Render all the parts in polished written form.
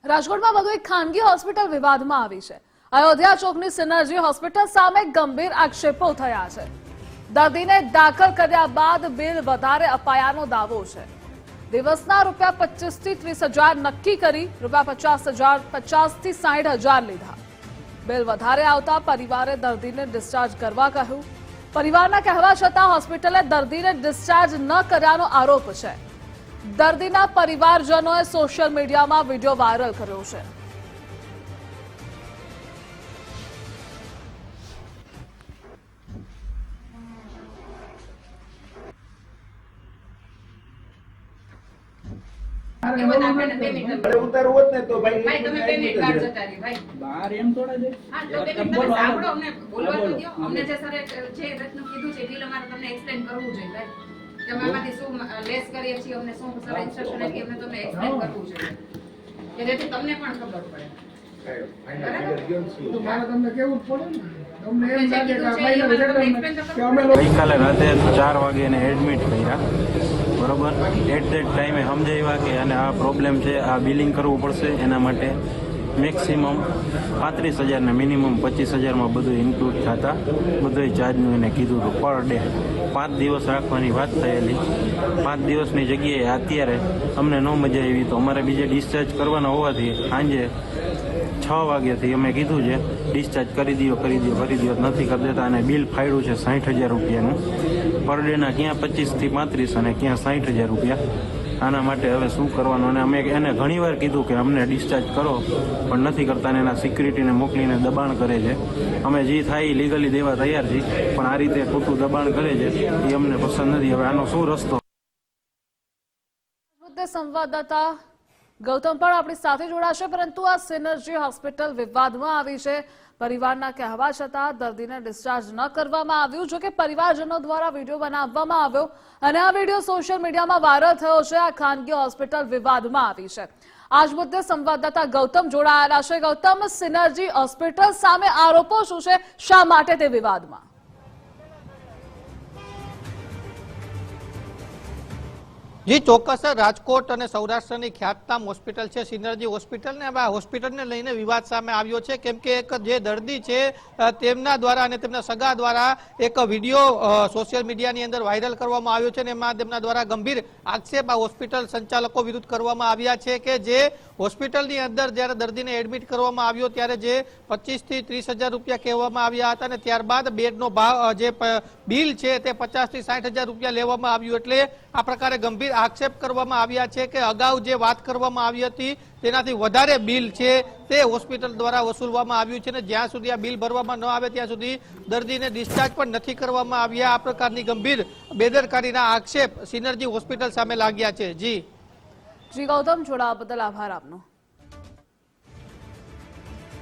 રાજકોટમાં વધુ એક ખાનગી હોસ્પિટલ વિવાદમાં આવી છે। અયોધ્યા ચોકની સિનર્જી હોસ્પિટલ સામે ગંભીર આક્ષેપો થયા છે। દર્દીને દાખલ કર્યા બાદ બિલ વધારે અપાયાનો દાવો છે। દિવસના ₹25 થી 30,000 નક્કી કરી ₹50,000 50 થી 60,000 લીધા। બિલ વધારે આવતા પરિવારે દર્દીને ડિસ્ચાર્જ કરવા કહ્યું। પરિવારના કહેવા છતાં હોસ્પિટલે દર્દીને ડિસ્ચાર્જ ન કર્યાનો આરોપ છે। દર્દીના પરિવારજનોએ સોશિયલ મીડિયામાં વિડીયો વાયરલ કર્યો છે। ગઈકાલે રાતે 4 વાગે એને એડમિટ કર્યા બરોબર। એટ ધેટ ટાઈમે સમજાવ્યા કે અને આ પ્રોબ્લેમ છે, આ બિલિંગ કરવું પડશે, એના માટે મેક્સિમમ 35,000 ને મિનિમમ 25,000 બધું ઇન્ક્લુડ થતા બધું ચાર્જનું એને કીધું હતું પર ડે। 5 દિવસ રાખવાની વાત થયેલી। 5 દિવસની જગ્યાએ અત્યારે અમને ન મજા આવી તો અમારે બીજે ડિસ્ચાર્જ કરવાના હોવાથી સાંજે 6 વાગ્યાથી અમે કીધું છે ડિસ્ચાર્જ કરી દો નથી કરી દેતા અને બિલ ફાડ્યું છે 60,000 રૂપિયાનું પર ડેના, ક્યાં 25 થી 35 અને ક્યાં 60,000 રૂપિયા। આના માટે હવે શું કરવાનું? અને અમે એને ઘણીવાર કીધું કે અમને ડિસ્ચાર્જ કરો પણ નથી કરતા અને એના સિક્યુરિટીને મોકલીને દબાણ કરે છે। અમે જે થાય એ લીગલી દેવા તૈયાર છીએ પણ આ રીતે ખોટું દબાણ કરે છે એ અમને પસંદ નથી। હવે આનો શું રસ્તો? સંવાદદાતા ગૌતમ પણ આપણી સાથે જોડાશે, પરંતુ આ સિનર્જી હોસ્પિટલ વિવાદમાં આવી છે। પરિવારના કહેવા છતાં દર્દીને ડિસ્ચાર્જ ન કરવામાં આવ્યું। જો કે પરિવારજનો દ્વારા વિડીયો બનાવવામાં આવ્યો અને આ વિડીયો સોશિયલ મીડિયામાં વાયરલ થયો છે। આ ખાનગી હોસ્પિટલ વિવાદમાં આવી છે। આજ મુદ્દે સંવાદદાતા ગૌતમ જોડાયેલા છે। ગૌતમ, સિનર્જી હોસ્પિટલ સામે આરોપો શું છે, શા માટે તે વિવાદમાં? જી ચોક્કસ, રાજકોટ અને સૌરાષ્ટ્રની ખ્યાતનામ હોસ્પિટલ છે સિનર્જી હોસ્પિટલ ને આ હોસ્પિટલને લઈને વિવાદ સામે આવ્યો છે, કેમ કે એક જે દર્દી છે તેમના દ્વારા અને તેમના સગા દ્વારા એક વિડીયો સોશિયલ મીડિયાની અંદર વાયરલ કરવામાં આવ્યો છે અને એમાં તેમના દ્વારા ગંભીર આક્ષેપ આ હોસ્પિટલ સંચાલકો વિરુદ્ધ કરવામાં આવ્યા છે કે જે હોસ્પિટલની અંદર જ્યારે દર્દીને એડમિટ કરવામાં આવ્યો ત્યારે જે 25 થી 30,000 રૂપિયા કહેવામાં આવ્યા હતા અને ત્યારબાદ બેડનો ભાવ જે બિલ છે તે 50 થી 60,000 રૂપિયા લેવામાં આવ્યું। એટલે આ પ્રકારે ગંભીર આક્ષેપ કરવામાં આવ્યા છે કે અગાઉ જે વાત કરવામાં આવી હતી તેનાથી વધારે બિલ છે તે હોસ્પિટલ દ્વારા વસૂલવામાં આવ્યું છે અને જ્યાં સુધી આ બિલ ભરવામાં ન આવે ત્યાં સુધી દર્દીને ડિસ્ચાર્જ પણ નથી કરવામાં આવ્યા। આ પ્રકારની ગંભીર બેદરકારીના આક્ષેપ સિનર્જી હોસ્પિટલ સામે લાગ્યા છે। જી ગૌતમ, જોડાવા બદલ આભાર આપનો।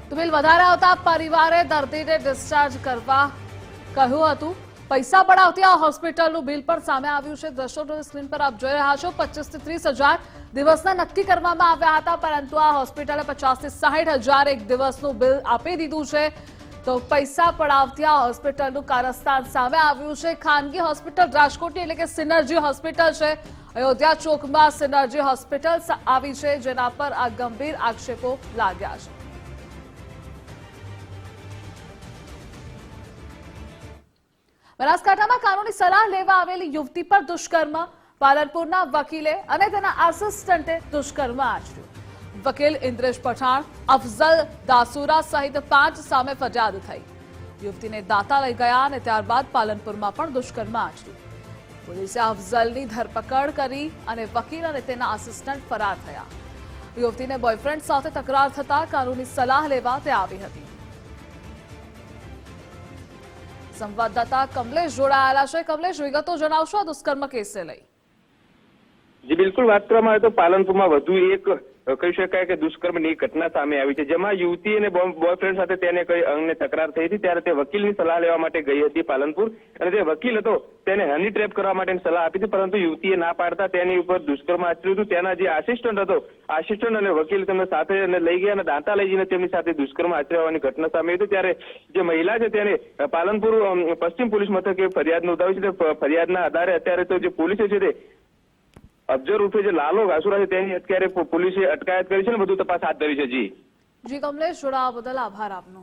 તો બિલ વધારે આવતા પરિવારે દર્દીને ડિસ્ચાર્જ કરવા કહ્યું હતું। પૈસા પડાવતી આ હોસ્પિટલનું બિલ પણ સામે આવ્યું છે। દ્રશ્યો સ્ક્રીન પર આપ જોઈ રહ્યા છો। 25 થી 30,000 દિવસના નક્કી કરવામાં આવ્યા હતા, પરંતુ આ હોસ્પિટલે 50 થી 60,000 એક દિવસનું બિલ આપી દીધું છે। તો પૈસા પડાવતી આ હોસ્પિટલનું કારસ્તાન સામે આવ્યું છે। ખાનગી હોસ્પિટલ રાજકોટની એટલે કે સિનર્જી હોસ્પિટલ છે। અયોધ્યા ચોકમાં સિનર્જી હોસ્પિટલ આવી છે, જેના પર આ ગંભીર આક્ષેપો લાગ્યા છે। બનાસકાંઠામાં કાનૂની સલાહ લેવા આવેલી યુવતી પર દુષ્કર્મ। પાલનપુરના વકીલે અને તેના આસિસ્ટન્ટે દુષ્કર્મ આચર્યું। વકીલ ઇન્દ્રેશ પઠાણ, અફઝલ દાસુરા સહિત 5 સામે ફરિયાદ થઈ। યુવતીને દાતા લઈ ગયા અને ત્યારબાદ પાલનપુરમાં પણ દુષ્કર્મ આચર્યું। પોલીસે અફઝલની ધરપકડ કરી અને વકીલ અને તેના આસિસ્ટન્ટ ફરાર થયા। યુવતીને બોયફ્રેન્ડ સાથે તકરાર થતા કાનૂની સલાહ લેવા તે આવી હતી। સંવાદદાતા કમલેશ જોડાયેલા છે। કમલેશ, વિગતો જણાવશો આ દુષ્કર્મ કેસને લઈ? જી બિલકુલ, વાત કરવામાં આવે તો પાલનપુરમાં વધુ એક કહી શકાય કે દુષ્કર્મની ઘટના સામે આવી છે, જેમાં યુવતી અને બોયફ્રેન્ડ સાથે તેને કઈ અંગને તકરાર થઈ હતી ત્યારે તે વકીલની સલાહ લેવા માટે ગઈ હતી પાલનપુર અને જે વકીલ હતો તેને હની ટ્રેપ કરવા માટેની સલાહ આપી હતી, પરંતુ યુવતીએ ના પાડતા તેની ઉપર દુષ્કર્મ આચર્યું હતું। તેના જે આસિસ્ટન્ટ હતો, આસિસ્ટન્ટ અને વકીલ તેમને સાથે લઈ ગયા અને દાંતા લઈ જઈને તેમની સાથે દુષ્કર્મ આચરવાની ઘટના સામે આવી। ત્યારે જે મહિલા છે તેને પાલનપુર પશ્ચિમ પોલીસ મથકે ફરિયાદ નોંધાવી છે। ફરિયાદના આધારે અત્યારે તો જે પોલીસે છે તે અફજર ઉર્ફે જે લાલો ઘાસુરા છે તેની અત્યારે પોલીસે અટકાયત કરી છે ને વધુ તપાસ હાથ ધરી છે. જી કમલેશ, જોડાવા બદલ આભાર આપનો.